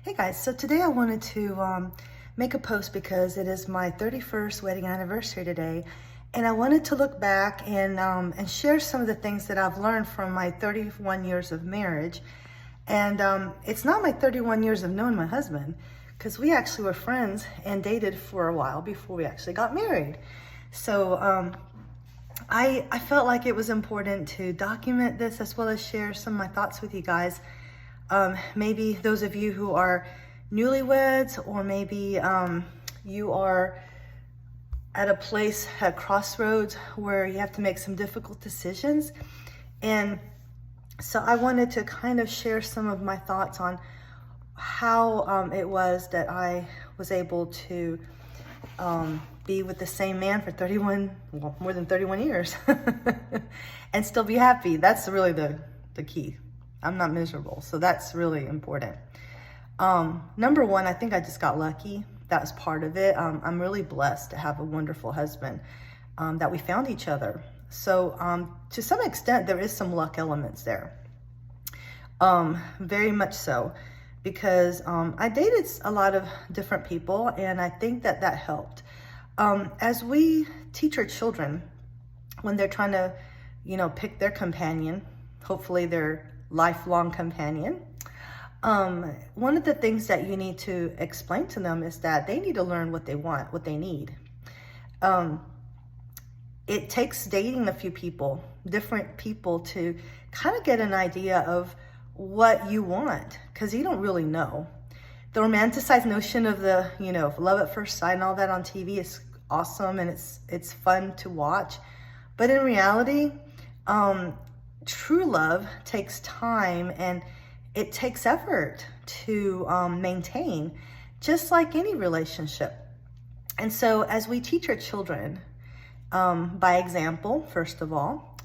Hey guys, so today I wanted to make a post because it is my 31st wedding anniversary today, and I wanted to look back and share some of the things that I've learned from my 31 years of marriage. And it's not my 31 years of knowing my husband, because we actually were friends and dated for a while before we actually got married. So I felt like it was important to document this as well as share some of my thoughts with you guys. Maybe those of you who are newlyweds, or maybe you are at a place at crossroads where you have to make some difficult decisions. And so I wanted to kind of share some of my thoughts on how it was that I was able to be with the same man for more than 31 years and still be happy. That's really the key. I'm not miserable, so that's really important. Number one, I think I just got lucky. That's part of it. I'm really blessed to have a wonderful husband, that we found each other. So to some extent, there is some luck elements there. Very much so, because I dated a lot of different people, and I think that helped. As we teach our children when they're trying to, pick their companion, hopefully their lifelong companion, one of the things that you need to explain to them is that they need to learn what they want, what they need. It takes dating a few people, different people, to kind of get an idea of what you want, because you don't really know. The romanticized notion of the, love at first sight and all that on TV is awesome, and it's fun to watch. But in reality, true love takes time, and it takes effort to maintain, just like any relationship. And so as we teach our children, by example, first of all,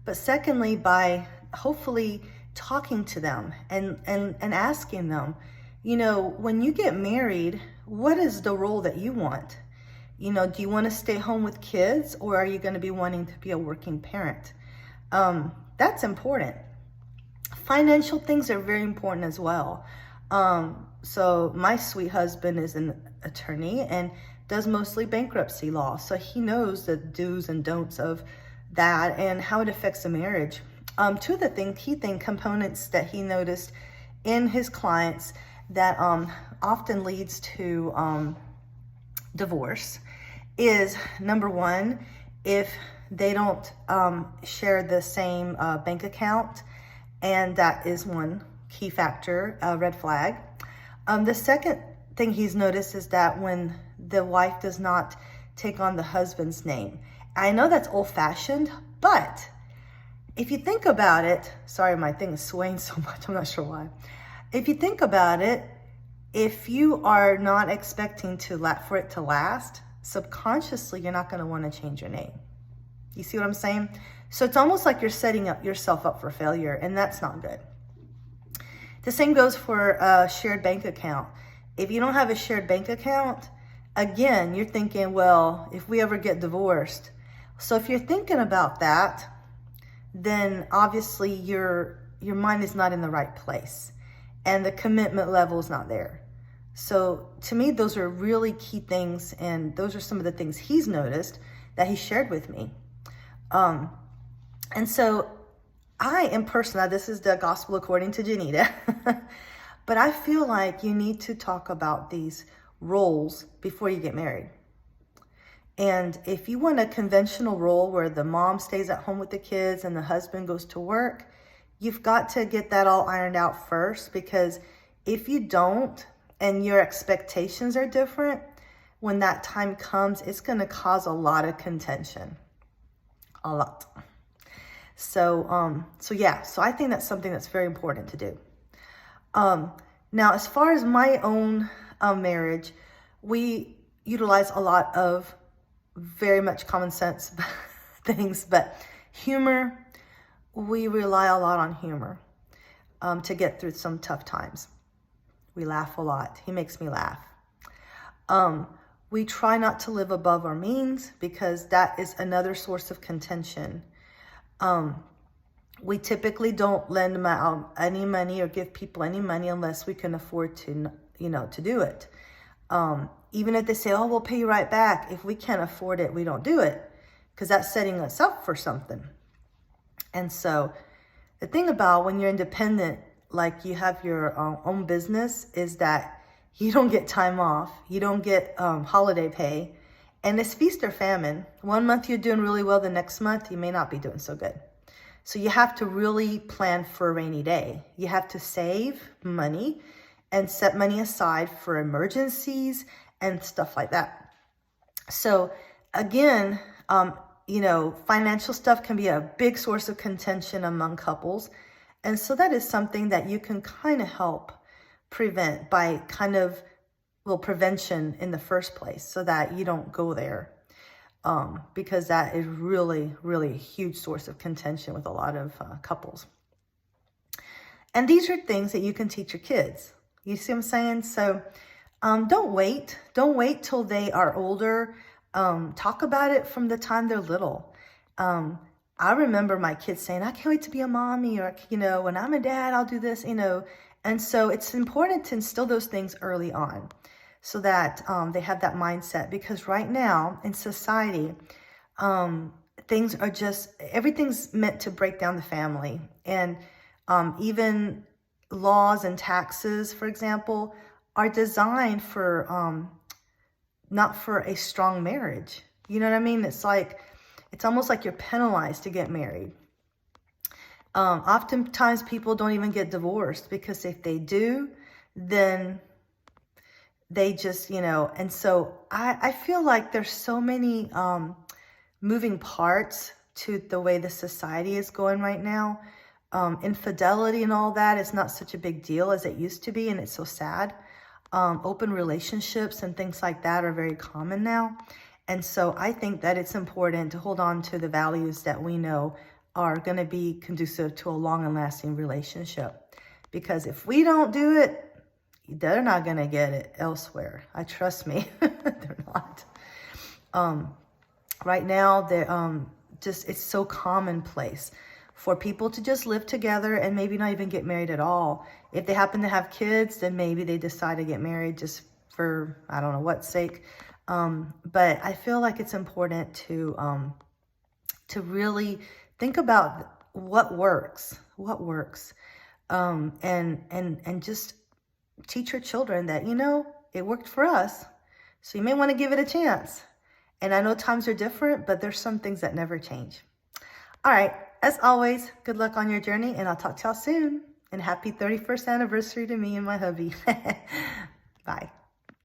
but secondly, by hopefully talking to them and asking them, when you get married, what is the role that you want? Do you want to stay home with kids, or are you going to be wanting to be a working parent? That's important. Financial things are very important as well. So my sweet husband is an attorney and does mostly bankruptcy law. So he knows the do's and don'ts of that and how it affects a marriage. Two of the key components that he noticed in his clients that often leads to divorce is, number one, if they don't share the same bank account, and that is one key factor, red flag. The second thing he's noticed is that when the wife does not take on the husband's name. I know that's old-fashioned, but if you think about it, sorry, my thing is swaying so much, I'm not sure why. If you think about it, if you are not expecting for it to last, subconsciously, you're not going to want to change your name. You see what I'm saying? So it's almost like you're setting yourself up for failure, and that's not good. The same goes for a shared bank account. If you don't have a shared bank account, again, you're thinking, well, if we ever get divorced. So if you're thinking about that, then obviously your mind is not in the right place, and the commitment level is not there. So to me, those are really key things, and those are some of the things he's noticed that he shared with me. And so I am personally, this is the gospel according to Janita, but I feel like you need to talk about these roles before you get married. And if you want a conventional role where the mom stays at home with the kids and the husband goes to work, you've got to get that all ironed out first, because if you don't, and your expectations are different, when that time comes, it's going to cause a lot of contention. A lot. So I think that's something that's very important to do. Now, as far as my own marriage, we utilize a lot of very much common sense things, but humor, we rely a lot on humor to get through some tough times. We laugh a lot. He makes me laugh. We try not to live above our means, because that is another source of contention. We typically don't lend them out any money or give people any money unless we can afford to, to do it. Even if they say, oh, we'll pay you right back, if we can't afford it, we don't do it, because that's setting us up for something. And so the thing about when you're independent, like you have your own business, is that you don't get time off. You don't get holiday pay. And it's feast or famine. One month you're doing really well. The next month you may not be doing so good. So you have to really plan for a rainy day. You have to save money and set money aside for emergencies and stuff like that. So again, financial stuff can be a big source of contention among couples. And so that is something that you can kind of help prevent by prevention in the first place, so that you don't go there. Because that is really, really a huge source of contention with a lot of couples. And these are things that you can teach your kids. You see what I'm saying? So don't wait. Don't wait till they are older. Talk about it from the time they're little. I remember my kids saying, I can't wait to be a mommy, or, when I'm a dad, I'll do this, And so it's important to instill those things early on, so that they have that mindset. Because right now in society, everything's meant to break down the family. And even laws and taxes, for example, are designed for not for a strong marriage. You know what I mean? It's almost like you're penalized to get married. Oftentimes people don't even get divorced, because if they do, then they just, and so I feel like there's so many moving parts to the way the society is going right now. Infidelity and all that is not such a big deal as it used to be, and it's so sad. Open relationships and things like that are very common now. And so I think that it's important to hold on to the values that we know are going to be conducive to a long and lasting relationship. Because if we don't do it, they're not going to get it elsewhere. Trust me, they're not. Right now, it's so commonplace for people to just live together and maybe not even get married at all. If they happen to have kids, then maybe they decide to get married just for, I don't know what sake. But I feel like it's important to really think about what works, and just teach your children that, it worked for us. So you may want to give it a chance. And I know times are different, but there's some things that never change. All right. As always, good luck on your journey, and I'll talk to y'all soon. And happy 31st anniversary to me and my hubby.